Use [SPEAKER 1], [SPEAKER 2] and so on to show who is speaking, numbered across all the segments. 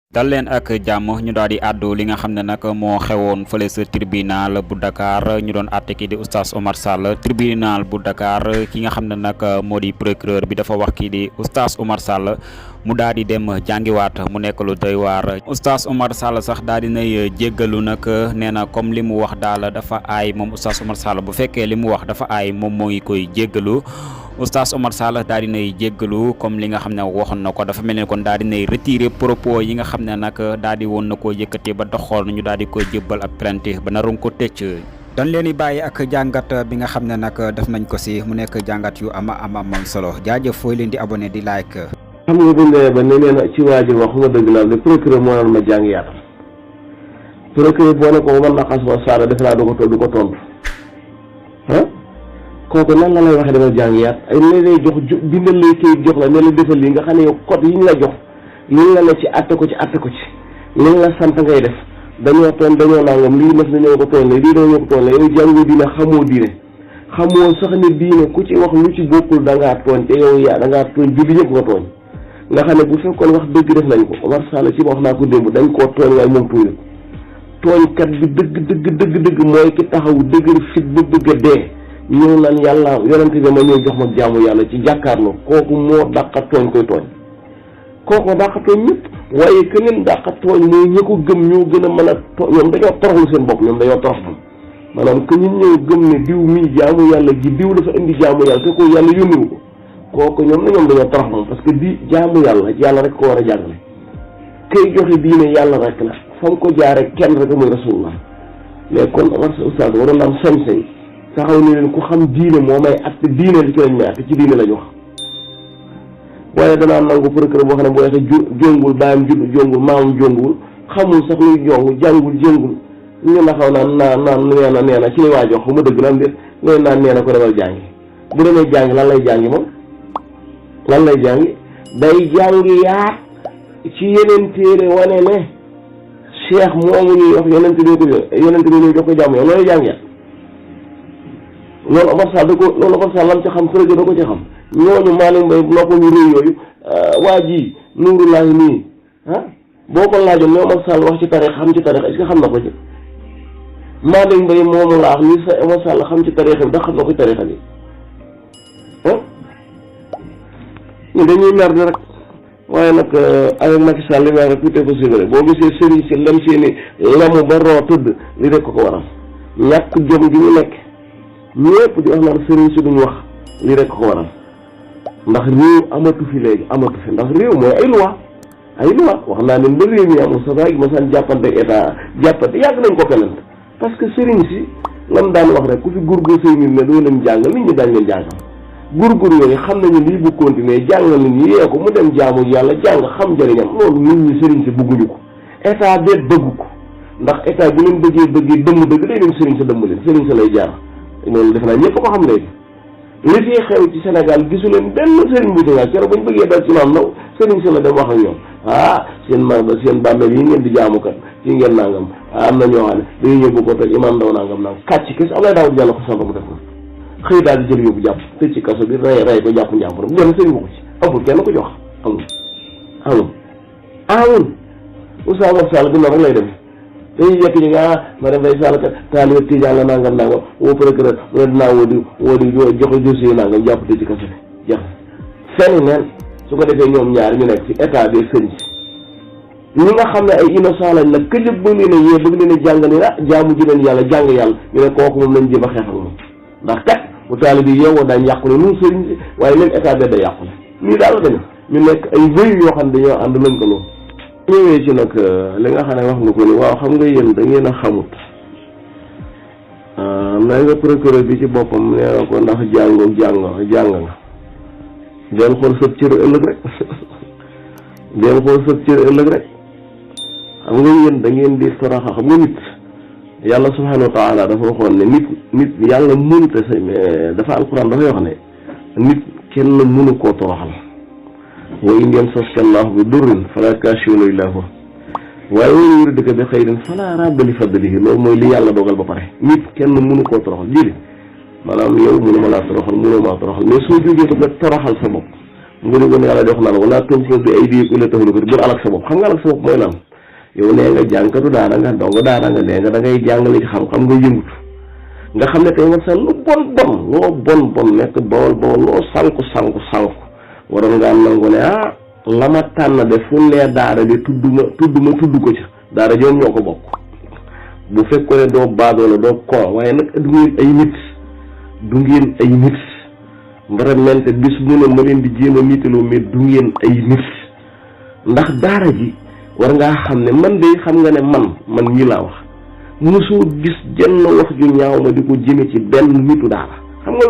[SPEAKER 1] dal leen ak jàmm ñu daal di àddu li nga xam ne nag moo xewoon fële sa tribunal bu Dakar ñu doon àtte kii di oustaz Oumar Sall tribunal bu Dakar ki nga xam ne nag moo di procureur bi dafa wax kii di oustaz Oumar Sall mu daal di dem jàngiwaat mu nekk lu doy waar oustaz Oumar Sall sax daal di nay jéggalu nag nee na comme li mu wax daal dafa aay moom oustaz Oumar Sall bu fekkee li mu wax dafa aay moom moo ngi koy jéggalu oustaz Oumar Sall daal di nay jéggalu comme li nga xam ne waxoon na ko dafa mel ni kon daal di nay retiré propos yi nga xam ne nag daal di woon na koo yëkkati ba doxoon ñu daal di koy jébbal ab plainte ba naroon ko tëcc. dañ leen di bàyyi ak jàngat bi nga xam ne nag def nañ ko si mu nekk jàngat yu ama solo jaajëf fooy leen di abonné di like.
[SPEAKER 2] xam nga buñ demee ba nee na ci waajur wax nga dëgg la le procureur moo naan ma jàng yaatal procureur boo ne ko war na xas wa Sall def naa du ko tontu ah kooku nan la lay waxee dama jàng yaat ay ne lay jox bindal lay kayit jox la ne la defal lii nga xam ne yow code yi ñu la jox liñ la ne ci atte ko ci liñ la sant ngay def dañoo toon dañoo nangam lii mas dañoo ko toon la lii dañoo ko toon la yow jàngoo diine xamoo diine xamoo sax ne diine ku ci wax lu ci bokkul da ngaa tooñ te yow yaa da ngaa tooñ julli ñëpp nga tooñ nga xam ne bu fekkoon wax dëgg def nañ ko Oumar Sall ci wax naa ko démb dañ koo tooñ waaye moom tuuñu tooñkat bi dëgg mooy ki taxaw dëgër fit ba bëgg a dee ñëw naan yàlla yonente bi ma ñëw jox ma jaamu yàlla ci jàkkaarloo kooku moo dàqa tooñ koy tooñ kooku dàqa tooñ ñëpp waaye que leen dàqa tooñ mooy ñi ko gëm ñoo gën a mën a tooñ ñoom dañoo toroxlu seen bopp ñoom dañoo toroxlu maanaam que ñun ñëw gëm ne diw mii jaamu yàlla gi diw dafa indi jaamu yàlla te ko yàlla yónniwu ko kooku ñoom dañoo torox moom parce que jaamu yàlla rek ko war a jàngale kay joxe diine yàlla rek la fa nga ko jaare kenn rek mooy rasulullah mais kon war sa ustaas waroon na am sañ-sañ taxaw ni leen ku xam diine moo may atte diine li ci lañ may atte ci diine lañ wax waaye danaa nangu procureur boo xam ne boo waxee jongul baayam jongul maamam jongul xamul sax luy jong jàngul jéngul ñu na xaw naan nee na ci li waa jox ma dëgg la ndét ngay naan nee na ko demal jàngi bu demee jàngi lan lay jàngi moom lan lay jàngi day jàngi yaat ci yeneen téere wane ne cheikh moomu ñuy wax yonente bi ñuy jox ko jàmm yow loolu jàngi yaat loolu Oumar Sall loolu Oumar Sall lam ci xam projet da ko ci xam ñooñu Malick Mbaye noppa ñu réew yooyu waa ji Nuurullahi nii boo ko laajoon ne Oumar Sall wax ci tarix xam ci tarix est-ce que xam na ko ci Malick Mbaye moomu laax li sa Oumar Sall xam ci tarix bi da xam na ko ci tarix bi ñu dañuy mer di rek waaye nag avec Macky Sall li may rek tout est possible boo gisee sëriñ si lem seeni lamu ba roo tëdd li rek ko waral ñàkk jom gi ñu nekk ñëpp di wax naan sëriñ si duñu wax lii rek ko waral ndax réew amatu fi léegi amatu fi ndax réew mooy ay loi wax naa leen ba réew mi amul sa vague ma saan jàppante état jàppante yàgg nañ ko keneen parce que sëriñ si lam daan wax rek ku fi gurgur say nit ne doo leen jàngal nit ñi dañ leen jàngal gurgur yooyu xam nañu lii bu continuer jàngal nit ñi yee ko mu dem jaamu yàlla jàng xam njëriñam loolu nit ñi sëriñ si bëgguñu ko état beet bëggu ko ndax état bu leen bëggee dëmm dëgg day dem sëriñ sa dëmm leen sëriñ sa lay jaar loolu defe naa ñëpp ko xam léegi li fi xew ci Sénégal gisu leen benn sëriñ bu Sénégal keroog bañ bëggee dal ci maam ndaw sëriñ si la dem wax ak ñoom seen bàmmeel yi ngeen di jaamukat yi ngeen nangam am na ñoo xam ne dañuy yóbbu ko toj imaam ndaw nangam kàcc kese am lay daaw jàll ko sant mu def na xëy daal di jël yóbbu jàpp tëj ci kaso bi rey ko jàpp njàmburam benn sëriñ bu ko ci amul kenn ko jox amul Oustaz Oumar Sall bi noonu rek lay demee dañuy jekk ñi ma dem fay Sall kat taalibe Tijaan la nangam woo procureur mu ne dinaa woo di joxe dossier nangam jàpp te ci kaso bi jeex fenn neen su ko defee ñoom ñaar ñu nekk ci état bi sëriñ si ñi nga xam ne ay innocent lañ nag këjëb bëgg leen a yee bëgg leen a jàngal ni jaamu ji leen yàlla jàng yàlla ñu ne kooku moom lañ jëm a xeex ak moom ndax kat bu taalibe yi yeewoo daañ yàqule nun sëriñ si waaye leen état bi da yàqule nii daal dañu ñu nekk ay vëyu yoo xam ne dañoo ànd nañ ko loolu ñëwee ci nag li nga xam ne wax nga ko ni waaw xam nga yéen da ngeen a xamut may nga procureur bi ci boppam nee na ko ndax jàng nga del xool sëb cër ëllëg rek xam nga yéen da ngeen di toroxa xam nga nit yàlla subhanahu wa taala dafa waxoon ne nit yàlla mënute sa dafa alquran dafay wax ne nit kenn mënu koo toroxal wa in yamsaska Allahu bi durrin falaa kaashifa lahu illaa huwa waaye wa in yuridka bi xayrin falaa radda li fadlihi loolu mooy li yàlla dogal ba pare nit kenn mënu koo toroxal jëli maanaam yow mënu ma laa toroxal mënoo maa toroxal mais soo jógee ba nga toroxal sa bopp nga di woon yàlla di wax naan wala tulqu bi aydiikum ilaa tahlukati bul alak sa bopp. xam nga alak sa bopp mooy lan yow nee nga jàngkatu daara nga dong daara nga nee nga da ngay jàngale ci xam-xam nga yëngutu nga xam ne tey man sax lu bon nekk bawol loo sànku waroon ngaa nangu ne la ma tànn de fu nee daara de tudd ko ca daara joom ñoo ko bokk bu fekkoon ne doo baadoo la doo kon waaye nag du ngeen ay nit vraiment bis mu ne ma leen di jéem a niitaloo mais du ngeen ay nit ndax daara ji war ngaa xam ne man de xam nga ne man ñi laa wax mosoo gis jenn wax ju ñaaw ma di ko jëme ci benn nitu daara xam nga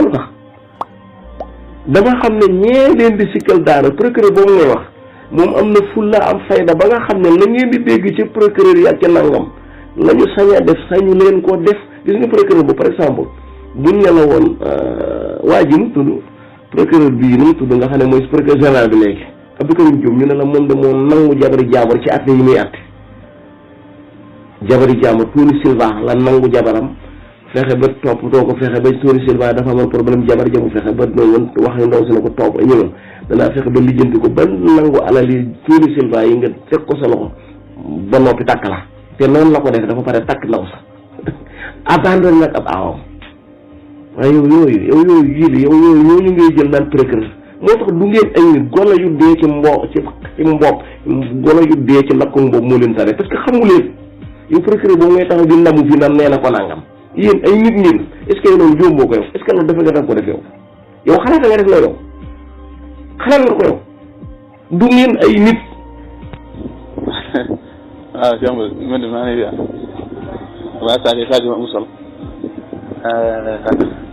[SPEAKER 2] lu tax dama xam ne ñee leen di sikkal daara procureur boobu ngay wax moom am na fulla am fayda ba nga xam ne la ngeen di dégg ci procureur yi ak ci nangam la ñu sañ a def sañu leen koo def gis nga procureur bu par exemple buñ ne la woon waa ji mu tudd procureur bii nu mu tudd nga xam ne mooy procureur général bi léegi Abdou Karim Diop ñu ne la moom de moo nangu jabari jaambur ci atte yi muy atte jabari jaambur Tony Silva la nangu jabaram fexe ba toppatoo ko fexe ba Tony Silva dafa amoon problème jabar jamu fexe ba noonu wax ne ndaw si na ko topp ñëwal danaa fexe ba lijjanti ko ba nangu alal yi Tony Silva yi nga teg ko sa loxo ba noppi takk la te noonu la ko def dafa pare takk ndaw sa abandonné nag ab aawam waaye yow yooyu ñooñu ngay jël naan procureur moo tax du ngeen ay nit golo yu dee ci mbopp golo yu dee ci lakku mbopp moo leen tare parce que xamu leen yow procureur boobu ngay taxaw di namu fii naan nee na ko nangam yéen ay nit ngeen est-ce que loolu jóomboo ko yow est-ce que loolu dafa nga danga ko def yow xalaat nga def la yow xalaat nga ko yow du ngeen ay nit
[SPEAKER 3] waaw jàmm man de maa ngi lay waaw Sadio ma am solo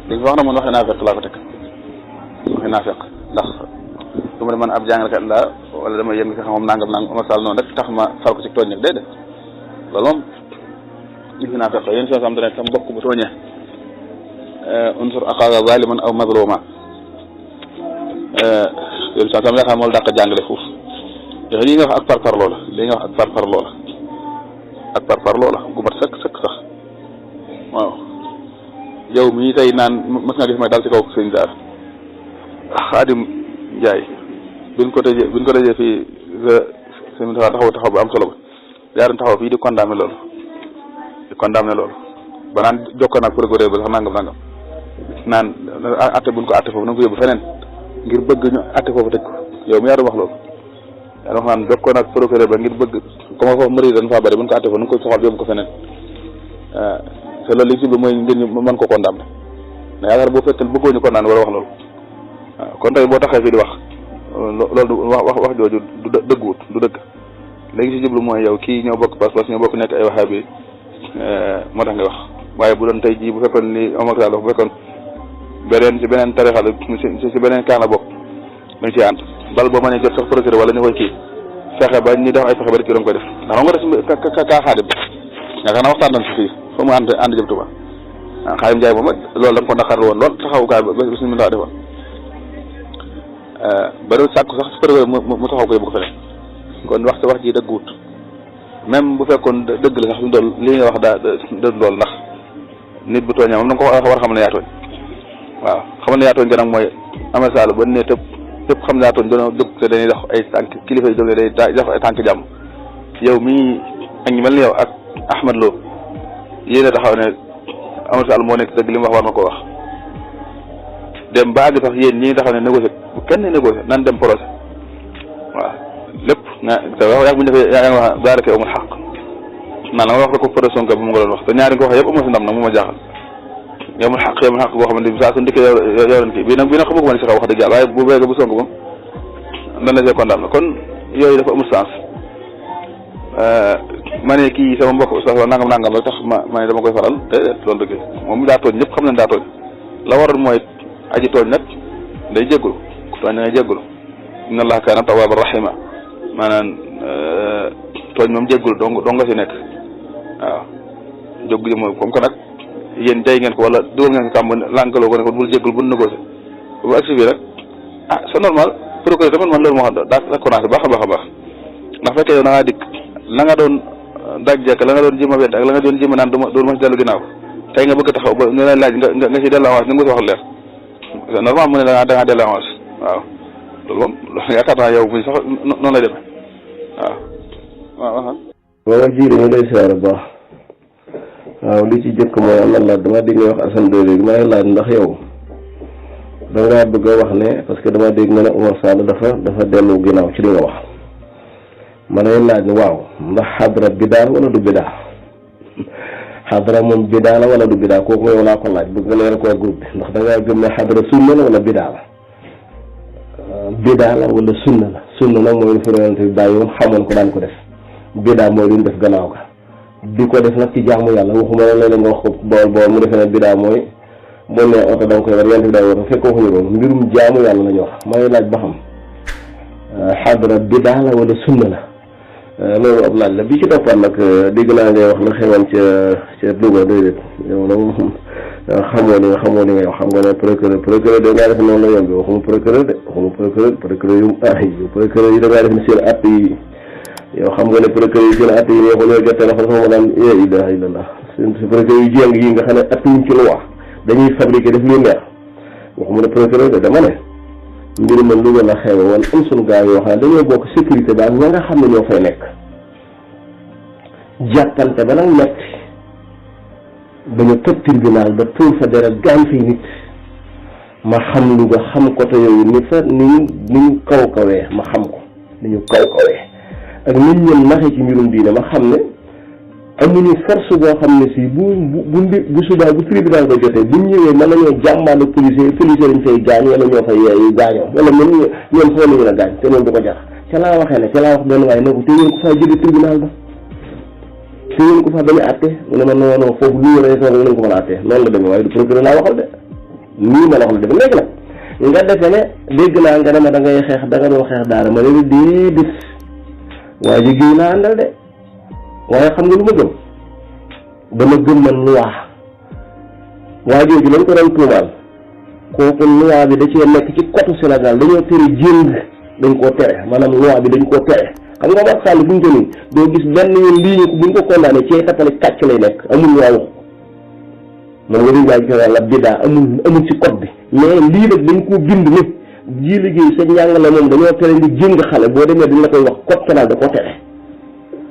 [SPEAKER 3] léegi wax na man waxee naa fekk laa ko teg waxee naa fekk ndax du ma ne man ab jàngalekat laa wala dama yëngu si xam moom nangam Omar Sall noonu rek tax ma fal ko ci tooñ nag déedéet loolu moom gis naa fekk yéen soo xam ne sa mbokk bu tooñee unsur axaaka zaliman aw mazluma yéen soo xam yaakaar moo la dàq jàngale foofu yow lii nga wax ak parpar loola lii nga wax ak parpar loola gu mat sëkk sax waaw yow mii tey naan mas nga gis may dal ci kaw sëñ daar Xaadim Njaay biñ ko tëjee fii sëñ taxaw bu am solo ba jaaroon taxaw fii di condamné loolu ba naan jokkoo naag procureur ba sax nangam naan atte buñ ko atte foofu na nga ko yóbbu feneen ngir bëgg ñu atte foofu tëj ko yow mi yaa doon wax loolu yaa doon wax naan jokkoo naag procureur ba ngir bëgg comme foofu mëri dañ faa bëri buñ ko atte foofu na nga ko soxal yóbbu ko feneen te loolu li ci bi mooy ngir ñu mën ko condamné mais yaakaar boo fekkee bëggoo ñu condamné war a wax loolu waaw kon tey boo taxee fii di wax loolu wax jooju du dëgguwut du dëgg léegi ci jublu mooy yow kii ñoo bokk pas-pas ñoo bokk nekk ay waxaa bi moo tax ngay wax waaye bu doon tey jii bu fekkoon ni Omar Sall bu fekkoon beneen tarixa la ci beneen kaan la bokk dañ ciy ànd bal boo mënee jot sax procureur wala ñu koy kii fexe ba ñi def ay fexe ba rek ci doon koy def ndax nga def kaa Xaadim yaakaar naa waxtaan nañ si fii foo mu ànd jëm Tuuba Xaadim Njaay moom loolu da nga ko naqarlu woon lool taxawukaay ba bismillah defoon ba doon sàkku sax procureur mu taxaw ko yóbbu ko feneen kon wax ji dëgguwut même bu fekkoon dëgg la sax lu doon lii nga wax dëgg lool ndax nit bu tooñee moom da nga ko war a xam ne yaa tooñ waaw xam ne yaa tooñ gën a mooy Amar Sall ba ne tëpp xam ne yaa tooñ doon jóg te dañuy dox ay tànk kilifa yi jóg ne day def ay tànk jàmm yow mii ak ñu mel ni yow ak Ahmad Lo yéen a taxaw ne Amar Sall moo nekk dëgg li mu wax war na ko wax dem ba àgg sax yéen ñi taxaw ne négocié bu kenn négocié nan dem procès waaw lépp nga te wax yaa bu ñu defee yaa ngi wax daanaka amul xaq naan la nga wax la ko procès Sonko bi mu nga doon wax te ñaari nga ko wax yëpp amoo si ndam nag mu ma jaaxal yamul xaq boo xamante ni saa su ndikkee yow leen kii bii nag xamu ko ma ne si xaw wax dëgg yàlla waaye bu beega bu Sonko moom dan la see condamné kon yooyu dafa amul sens ma ne kii sama mbokk sax nangam la tax ma ne dama koy faral te loolu dëgg moom daa tooñ ñëpp xam nañ daa tooñ la waroon mooy aji tooñ nag day jéggulu ku tooñ da ngay jéggulu inna allaha kaana tawwaban rahima maanaam tooñ moom jéggulu dong nga si nekk waaw jóg ji mooy comme que nag yéen jay ngeen ko wala dugal ngeen ko kàmb lànkaloo ko ne ko bul jéggul bul négocier bu agsi bi rek c'est normal procureur tamit man loolu moo xam daa commencé baax a baax ndax fekkee yow da ngaa dikk la nga doon dajjekk la nga doon jéem a wedd ak la nga doon jéem a naan du ma si dellu ginnaaw tey nga bëgg a taxaw ba ñu lay laaj nga si dellu avance ni nga ko wax leer normal mu ne da ngaa dellu avance waaw loolu moom yaakaar naa yow muy sax noonu lay demee waaw.
[SPEAKER 2] waaw jiiri ñu lay siyaare bu baax waaw li ci jëkk mooy am na laaj dama dégg nga wax Assane Dóor léegi may laaj ndax yow dangaa bëgg a wax ne parce que dama dégg nga ne Omar Sall dafa dellu ginnaaw ci li nga wax ma lay laaj waaw ndax xadra bidaa wala du bidaa xadra moom bidaa la wala du bidaa kooku yow laa ko laaj bëgg nga leeral ko groupe bi ndax dangaa gëm ne xadra sunna la wala bidaa la bidaa la wala sunna la sunna nag mooy lu fi yonent bi bàyyi woon xamoon ko daan ko def bidaa mooy lu ñu def gannaaw ga di ko def nag ci jaamu yàlla waxuma ne léeg-léeg nga wax ko bool mu defee ne bidaa mooy boo nee oto da nga koy war yonent bi day war fekk waxuñu loolu mbirum jaamu yàlla la ñu wax may laaj ba xam xadra bidaa la wala sunna la loolu ab laaj la bi ci toppaat nag dégg naa ngay wax la xewoon ca Louga déedéet yow nag xamoo li ngay wax xam nga ne procureur da ngaa def noonu la yombi waxuma procureur yu da ngaa def ne seen at yi yow xam nga ne procureur yi seen at yi ñoo ko ñoo jot téléphone sama daan la ilaha illallah seen procureur yu jéng yi nga xam ne at yuñ ci lu wax dañuy fabriqué def lu neex waxuma ne procureur de dama ne mbir man Louga la xewe woon am sunu gaa yoo xam ne dañoo bokk sécurité daal ña nga xam ne ñoo fay nekk jàppante ba nag metti ba ñu tëb tribunal ba tuur fa dara gaañ fay nit ma xam Louga xam côté yooyu ni fa ni ñu kaw-kawee ma xam ko ni ñu kaw-kawee ak nit ñoom naxee ci mbirum diine ma xam ne amuñu force boo xam ne si bu subaa bu tribunal ba jotee buñ ñëwee mën nañoo jàmbaale policier lañ fay gaañ wala ñoo fay gaañoo wala ñoom foo nañu la gaañ te loolu du ko jar ca laa waxee ne ca laa wax benn waaye ne ko te ngeen ko faa jëlee tribunal ba te ngeen ko faa bañ a àtte mu ne ma non foofu lu ñu rek nañ ko mën a àtte noonu la demee waaye du procureur laa waxal de nii ma la wax la demee léegi nag nga defe ne dégg naa nga ne ma da ngay xeex da nga doon xeex daara ma ne la déedéet waa ji géey naa àndal de waaye xam nga lu ma gëm dama gëm man loi waa jooju lañ ko doon tuumaal kooku loi bi da cee nekk ci côté Sénégal dañoo tere jéng dañ koo tere maanaam loi bi dañ koo tere xam nga Omar Sall bu ñu ko nii doo gis benn yoon lii ñu ko bu ñu ko condamné ci tappale kàcc lay nekk amul loi wax man nga di waaj ko wàlla bidaa amul ci code bi mais lii nag dañ koo bind ni ji liggéey sa njàngale moom dañoo tere nga jéng xale boo demee dañ la koy wax code pénal da koo tere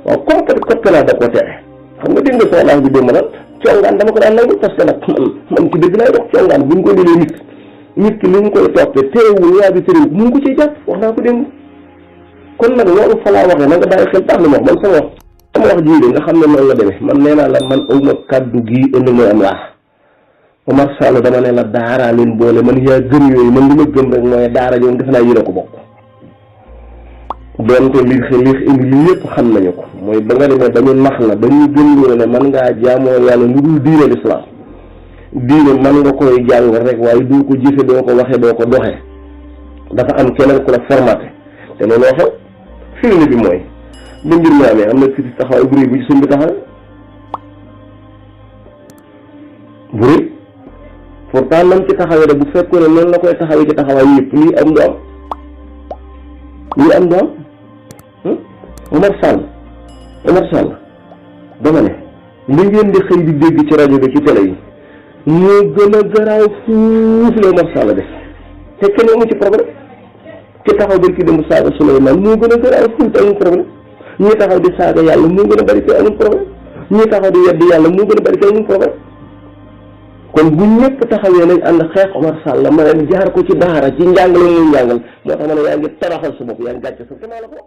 [SPEAKER 2] waaw comme que code pénal da koo tere xam nga dégg nga soxlaa bi démb nag congaan dama ko daan nangu parce que nag man ci dëgg lay dox congaan buñ ko lilee nit ki li mu koy toppee teewul yaa bi tëréw mu ngi ko ciy jàpp wax naa ko démb kon nag loolu fa laa waxee na nga bàyyi xel baax na wax man sama wax jii de nga xam ne noonu la demee man nee naa la man awma kàddu gii indi mooy am laa Omar Sall dama ne la daaraa leen boole man yaa gëm yooyu man li ma gëm rek mooy daara ñoom defe naa yéene ko bokk doonte li indi li yëpp xam nañu ko mooy ba nga demee dañu nax la dañuy gëm ne man ngaa jaamoo yàlla lu dul diine l'islam diine man nga koy jàng rek waaye doo ko jëfe doo ko waxe doo ko doxe dafa am keneen ku la formaté te loolu waxee firnde bi mooy ba mbir mi amee am na fi taxawaay bu rëy bu ci sëñ bi taxawee bu rëy pourtant nam ci taxawee rek bu fekkoon ne noonu la koy taxawee ci taxawaay yëpp lii am du am Omar Sall dama ne li ngeen di xëy di dégg ci rajo bi ci télé yi moo gën a garaaw fuuf la Omar Sall def te kenn amu ci problème ki taxaw bari ki dem saaga Souleymane moo gën a garaaw fuuf te amul problème ñi taxaw di saaga yàlla moo gën a bari te amul problème ñi taxaw di weddi yàlla moo gën a bari te amul problème kon bu ñëpp taxawee nañ ànd xeex Omar Sall ma leen jaar ko ci daara ci njàngale muy njàngal moo tax ma ne yaa ngi taraxal sa bopp yaa ngi gàcce sa te maa la ko